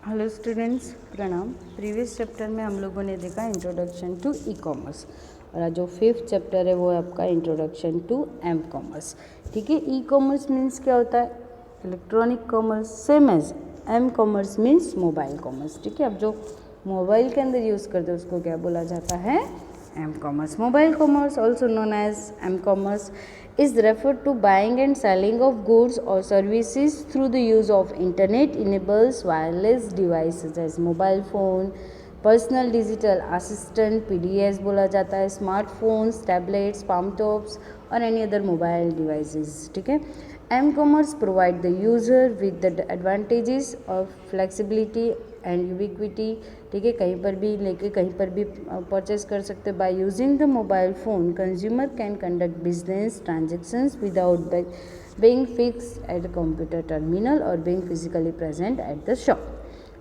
Hello students, प्रणाम। Previous chapter में हम लोगों ने देखा इंट्रोडक्शन टू ई कॉमर्स, और आज जो फिफ्थ चैप्टर है वो है आपका इंट्रोडक्शन टू एम कॉमर्स। ठीक है, ई कॉमर्स मीन्स क्या होता है? Electronic commerce, same as M commerce means mobile commerce. ठीक है, अब जो मोबाइल के अंदर यूज़ करते हैं उसको क्या बोला जाता है? M commerce. Mobile commerce also known as M commerce is referred to buying and selling of goods or services through the use of internet enables wireless devices such as mobile phone, personal digital assistant PDS बोला जाता है, smartphones, tablets, palm tops और any other mobile devices. ठीक है, M commerce provide the user with the advantages of flexibility and ubiquity. ठीक है, कहीं पर भी लेके कहीं पर भी परचेस कर सकते हैं। By using the mobile phone consumer can conduct business transactions without being fixed at a computer terminal और being physically present at the shop।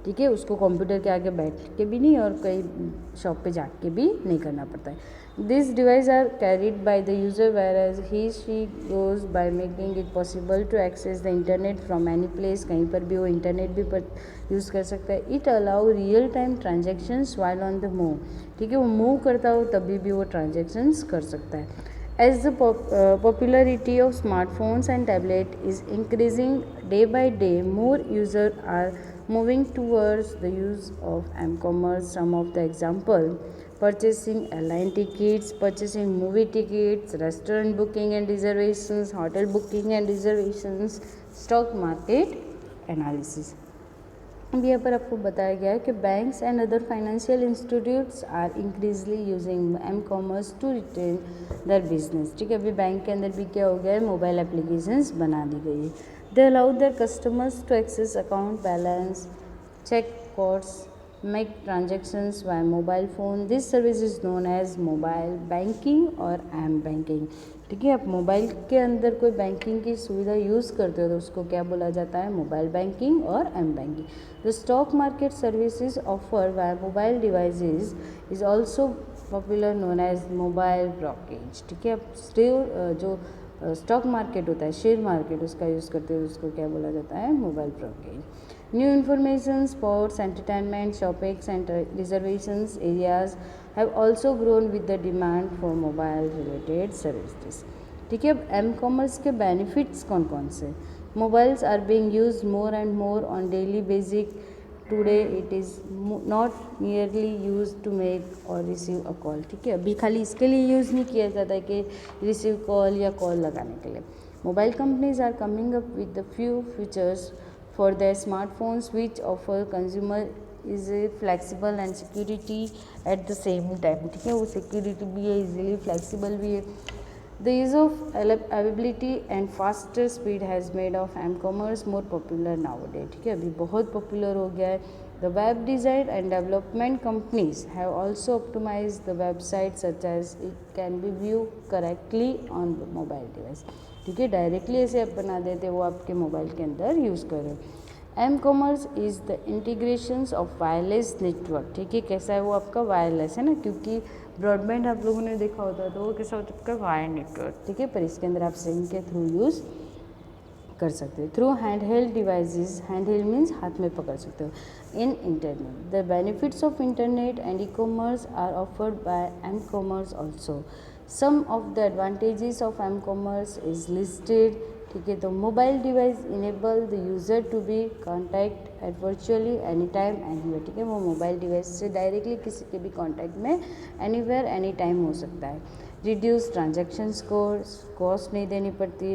ठीक है, उसको कंप्यूटर के आगे बैठ के भी नहीं और कहीं शॉप पे जाके भी नहीं करना पड़ता है। This device are carried by the user whereas he she goes by making it possible to access the internet from any place. कहीं पर भी वो इंटरनेट भी यूज़ कर सकता है। It allow real time transactions while on the move. ठीक है, वो मूव करता हो तभी भी वो ट्रांजेक्शन्स कर सकता है। As the popularity of smartphones and tablet is increasing day by day, more users are moving towards the use of m-commerce. Some of the example: purchasing airline tickets, purchasing movie tickets, restaurant booking and reservations, hotel booking and reservations, stock market analysis। अब यहाँ पर आपको बताया गया है कि banks and other financial institutes are increasingly using M commerce to retain their business. ठीक है, अभी बैंक के अंदर भी क्या हो गया है, मोबाइल एप्लीकेशंस बना दी गई है। They allow their customers to access account balance, check codes, make transactions via mobile phone. This service is known as mobile banking और एम बैंकिंग। ठीक है, आप मोबाइल के अंदर कोई बैंकिंग की सुविधा यूज़ करते हो तो उसको क्या बोला जाता है? मोबाइल बैंकिंग और M banking. The stock market services offer via mobile devices is also popular known as mobile brokerage. ठीक है, अब जो स्टॉक मार्केट होता है, शेयर मार्केट, उसका यूज़ करते हैं उसको क्या बोला जाता है? Mobile brokerage. New information, sports, entertainment, shopping center, reservations areas have also grown with the demand for mobile related services। ठीक है, अब एम कॉमर्स के बेनिफिट्स कौन कौन से? Mobiles are being used more and more on daily basic. Today it is not nearly use to make और receive a call. ठीक है, अभी खाली इसके लिए यूज़ नहीं किया जाता है कि रिसीव कॉल या कॉल लगाने के लिए। Mobile companies are coming up with the few features for their smartphones which offer consumer is flexible and security at the same time। ठीक है, वो security भी है, easily flexible भी है। The use of availability and faster speed has made of m-commerce more popular nowadays। ठीक है, अभी बहुत popular हो गया है। The web design and development companies have also optimized the website such as it can be viewed correctly on the mobile device। ठीक है, directly ऐसे आप बना देते वो आपके मोबाइल के अंदर यूज़ करें। M commerce is the integrations of wireless network. ठीक है, कैसा है वो आपका? वायरलेस है ना, क्योंकि ब्रॉडबैंड आप लोगों ने देखा होता तो वो कैसा होता है आपका? Wire network. ठीक है, पर इसके अंदर आप सिम के थ्रू यूज़ कर सकते हो। Through hand held devices, hand held means हाथ में पकड़ सकते हो। In internet, the benefits of internet and E commerce are offered by M commerce also. Some of the advantages of M commerce is listed. ठीक है, तो mobile device enable the user to be contact at virtually any time anywhere. ठीक है, वो mobile device से directly किसी के भी कॉन्टैक्ट में एनीवेयर एनी टाइम हो सकता है। रिड्यूस ट्रांजेक्शन्स कॉस्ट नहीं देनी पड़ती।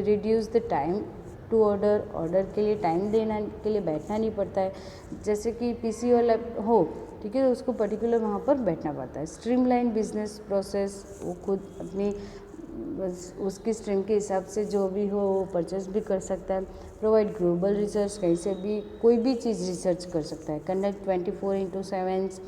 Reduce the time to order के लिए टाइम देना के लिए बैठना नहीं पड़ता है। जैसे कि PC वाला हो, ठीक है, तो उसको पर्टिकुलर वहाँ पर बैठना पड़ता है। स्ट्रीमलाइन बिजनेस प्रोसेस, वो खुद अपनी बस उसकी स्ट्रीम के हिसाब से जो भी हो वो परचेस भी कर सकता है। प्रोवाइड ग्लोबल रिसर्च, कहीं से भी कोई भी चीज़ रिसर्च कर सकता है। Conduct 24/7।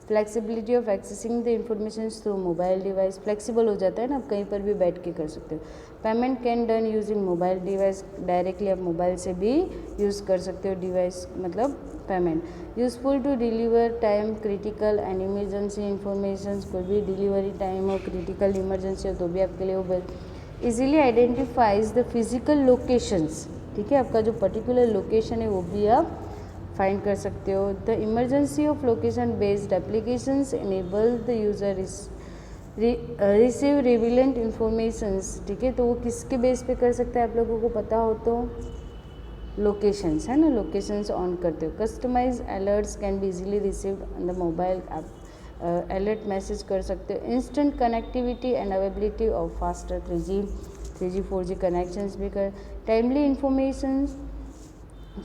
Flexibility of accessing the information through mobile device, flexible हो जाता है ना, आप कहीं पर भी बैठ के कर सकते हो। Payment can done using mobile device, directly आप मोबाइल से भी यूज़ कर सकते हो डिवाइस, मतलब payment. Useful to deliver time critical and emergency information, कोई भी डिलीवरी टाइम हो, क्रिटिकल इमरजेंसी हो तो भी आपके लिए वो easily identifies the physical locations. ठीक है, आपका जो पर्टिकुलर लोकेशन है वो भी आप फाइंड कर सकते हो। The emergency of location based applications enable the user receive relevant informations, ठीक है, तो वो किसके बेस पे कर सकते हैं आप लोगों को पता हो तो लोकेशंस है ना, लोकेशंस ऑन करते हो। Customize alerts can be easily received on the mobile app, alert message कर सकते हो। Instant connectivity and availability of faster 3G 4G connections भी कर। Timely information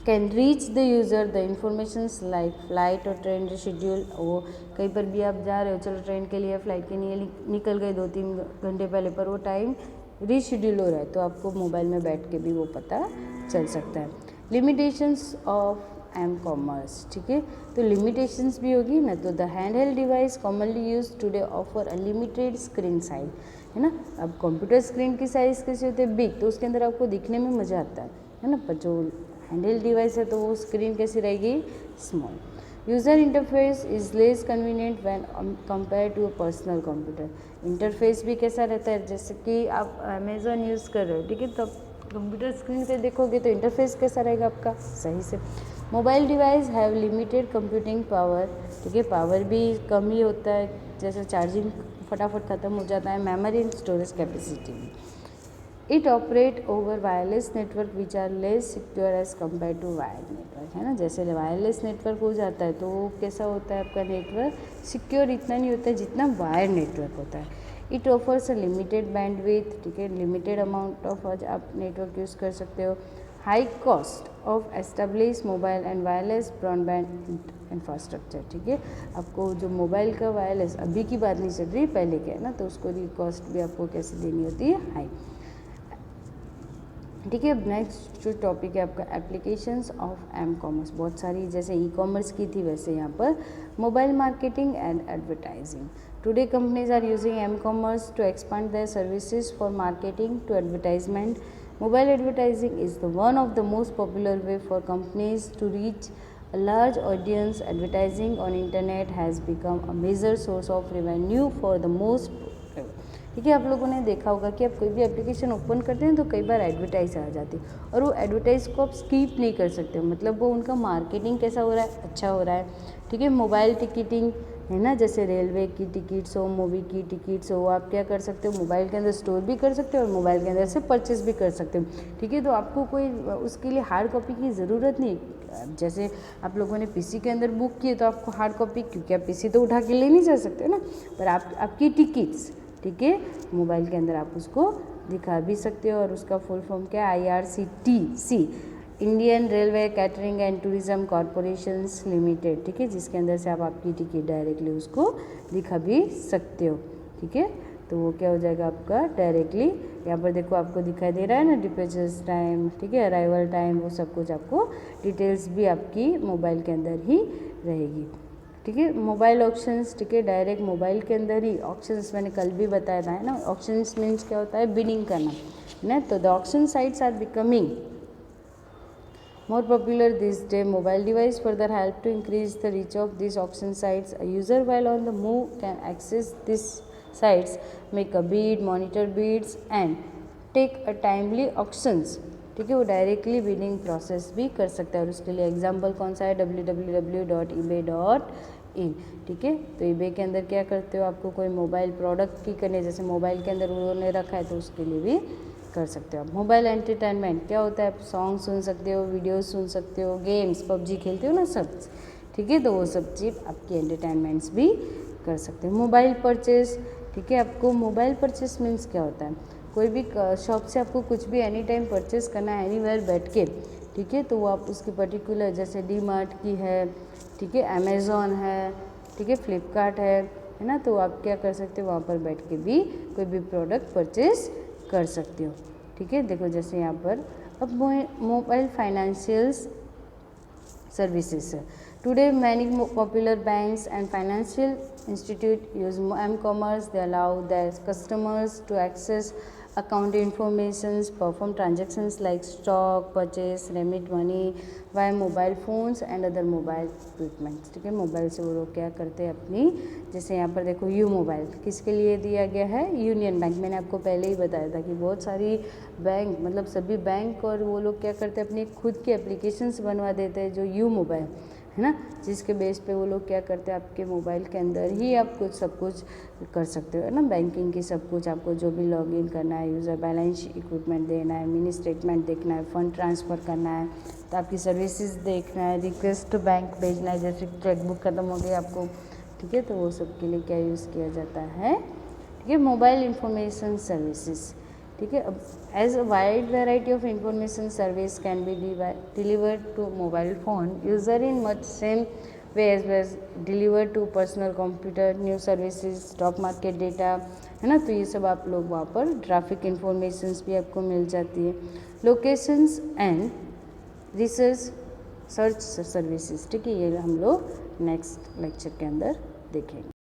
can reach the user the informations like flight और train schedule, वो कहीं पर भी आप जा रहे हो, चलो ट्रेन के लिए फ्लाइट के लिए निकल गए 2-3 घंटे पहले, पर वो टाइम रीशेड्यूल हो रहा है तो आपको मोबाइल में बैठ के भी वो पता चल सकता है। लिमिटेशंस ऑफ एम कॉमर्स, ठीक है, तो लिमिटेशंस भी होगी ना, तो the hand held device commonly use today offer a limited screen size, है ना। अब कंप्यूटर स्क्रीन की साइज़ कैसे होती है, बिग, तो उसके अंदर आपको दिखने में मज़ा आता है ना, पर जो हैंडहेल्ड डिवाइस है तो वो स्क्रीन कैसी रहेगी, small. User interface is less convenient when compare to a personal computer, interface भी कैसा रहता है, जैसे कि आप अमेज़ॉन यूज़ कर रहे हो, ठीक है, तो कंप्यूटर स्क्रीन पे देखोगे तो इंटरफेस कैसा रहेगा आपका, सही से। Mobile device have limited computing power, ठीक है, पावर भी कम ही होता है, जैसे चार्जिंग फटाफट ख़त्म हो जाता है, मेमोरी एंड स्टोरेज कैपेसिटी भी। It operate over wireless network which are less secure as compare to wired network, है ना, जैसे वायरलेस नेटवर्क हो जाता है तो कैसा होता है आपका नेटवर्क, सिक्योर इतना नहीं होता है जितना वायर नेटवर्क होता है। It offers a limited bandwidth, ठीक है, लिमिटेड अमाउंट ऑफ आप नेटवर्क यूज़ कर सकते हो। High cost of establish mobile and wireless broadband infrastructure, ठीक है, आपको जो मोबाइल का वायरलेस अभी की बात नहीं चल रही, पहले क्या है ना, तो उसको कॉस्ट भी आपको कैसे देनी होती है, हाई, ठीक है। नेक्स्ट जो टॉपिक है आपका एप्लीकेशंस ऑफ एम कॉमर्स, बहुत सारी जैसे ई कॉमर्स की थी वैसे यहाँ पर mobile marketing and advertising. Today companies are using M commerce to expand their services for marketing to advertisement. Mobile advertising is the one of the most popular way for companies to reach a large audience. Advertising on internet has become a major source of revenue for the most, ठीक है, आप लोगों ने देखा होगा कि आप कोई भी एप्लीकेशन ओपन करते हैं तो कई बार एडवर्टाइज आ जाती है और वो एडवर्टाइज को आप स्किप नहीं कर सकते, मतलब वो उनका मार्केटिंग कैसा हो रहा है, अच्छा हो रहा है, ठीक है। मोबाइल टिकटिंग है ना, जैसे रेलवे की टिकट्स हो, मूवी की टिकट्स हो, आप क्या कर सकते हो, मोबाइल के अंदर स्टोर भी कर सकते हो और मोबाइल के अंदर से परचेस भी कर सकते हो, ठीक है, तो आपको कोई उसके लिए हार्ड कॉपी की ज़रूरत नहीं। जैसे आप लोगों ने पीसी के अंदर बुक किए तो आपको हार्ड कॉपी, क्योंकि आप पीसी तो उठा के ले नहीं जा सकते ना, पर आपकी टिकट्स, ठीक है, मोबाइल के अंदर आप उसको दिखा भी सकते हो। और उसका फुल फॉर्म क्या है, IRCTC, Indian railway catering and tourism corporations limited, ठीक है, जिसके अंदर से आप आपकी टिकट डायरेक्टली उसको दिखा भी सकते हो, ठीक है, तो वो क्या हो जाएगा आपका डायरेक्टली, यहाँ पर देखो आपको दिखाई दे रहा है ना, डिपेचर्स टाइम, ठीक है, अराइवल टाइम, वो सब कुछ आपको डिटेल्स भी आपकी मोबाइल के अंदर ही रहेगी, ठीक है। मोबाइल ऑप्शंस, ठीक है, डायरेक्ट मोबाइल के अंदर ही ऑप्शंस, मैंने कल भी बताया था, है ना, ऑप्शंस मीन्स क्या होता है, बिडिंग करना, है ना, तो the option sites are becoming more popular this day. Mobile device further help to increase the reach of these auction sites. A user while on the move can access these sites, make a bid, monitor bids and take a timely auctions, ठीक है, वो directly bidding process भी कर सकता है और उसके लिए एग्जाम्पल कौन सा है, www.ebay.in, ठीक है, तो eBay के अंदर क्या करते हो, आपको कोई मोबाइल प्रोडक्ट की करने, जैसे मोबाइल के अंदर उन्होंने रखा है तो उसके लिए भी कर सकते हो आप। मोबाइल एंटरटेनमेंट क्या होता है, आप सॉन्ग सुन सकते हो, वीडियो सुन सकते हो, गेम्स पबजी खेलते हो ना सब, ठीक है, तो वो सब चीज़ आपकी एंटरटेनमेंट्स भी कर सकते हो। मोबाइल परचेस, ठीक है, आपको मोबाइल परचेस मीन्स क्या होता है, कोई भी शॉप से आपको कुछ भी एनी टाइम परचेस करना है, एनीवेयर बैठ के, ठीक है, तो वो आप उसकी पर्टिकुलर, जैसे डी मार्ट की है, ठीक है, अमेज़ॉन है, ठीक है, फ्लिपकार्ट है ना, तो आप क्या कर सकते हो, वहाँ पर बैठ के भी कोई भी प्रोडक्ट परचेस कर सकते हो, ठीक है। देखो जैसे यहाँ पर अब mobile financial services, today many popular banks and financial institute use M commerce, they allow their customers to access account informations, perform transactions like stock purchase, remit money via mobile phones and other mobile equipments. ठीक है, mobile से वो लोग क्या करते हैं अपनी, जैसे यहाँ पर देखो यू मोबाइल किसके लिए दिया गया है, यूनियन बैंक। मैंने आपको पहले ही बताया था कि बहुत सारी बैंक, मतलब सभी बैंक और वो लोग क्या करते हैं अपनी खुद की एप्लीकेशंस बनवा देते हैं जो यू मोबाइल है ना, जिसके बेस पे वो लोग क्या करते हैं आपके मोबाइल के अंदर ही आप कुछ सब कुछ कर सकते हो, है ना। बैंकिंग की सब कुछ आपको जो भी लॉगिन करना है, यूज़र बैलेंस इक्विपमेंट देना है, मिनी स्टेटमेंट देखना है, फंड ट्रांसफ़र करना है, तो आपकी सर्विसेज देखना है, रिक्वेस्ट टू बैंक भेजना है, जैसे चेकबुक खत्म हो गई आपको, ठीक है, तो वो सब के लिए क्या यूज़ किया जाता है, ठीक है, मोबाइल इंफॉर्मेशन सर्विसेज। ठीक है, अब as a wide variety of information service can be delivered to mobile phone user in much same way as ways deliver to personal computer, new services, stock market data, है ना। तो ये सब आप लोग वहाँ पर ट्रैफिक इंफॉर्मेशंस भी आपको मिल जाती है, locations and research search services. ठीक है, ये हम लोग नेक्स्ट लेक्चर के अंदर देखेंगे।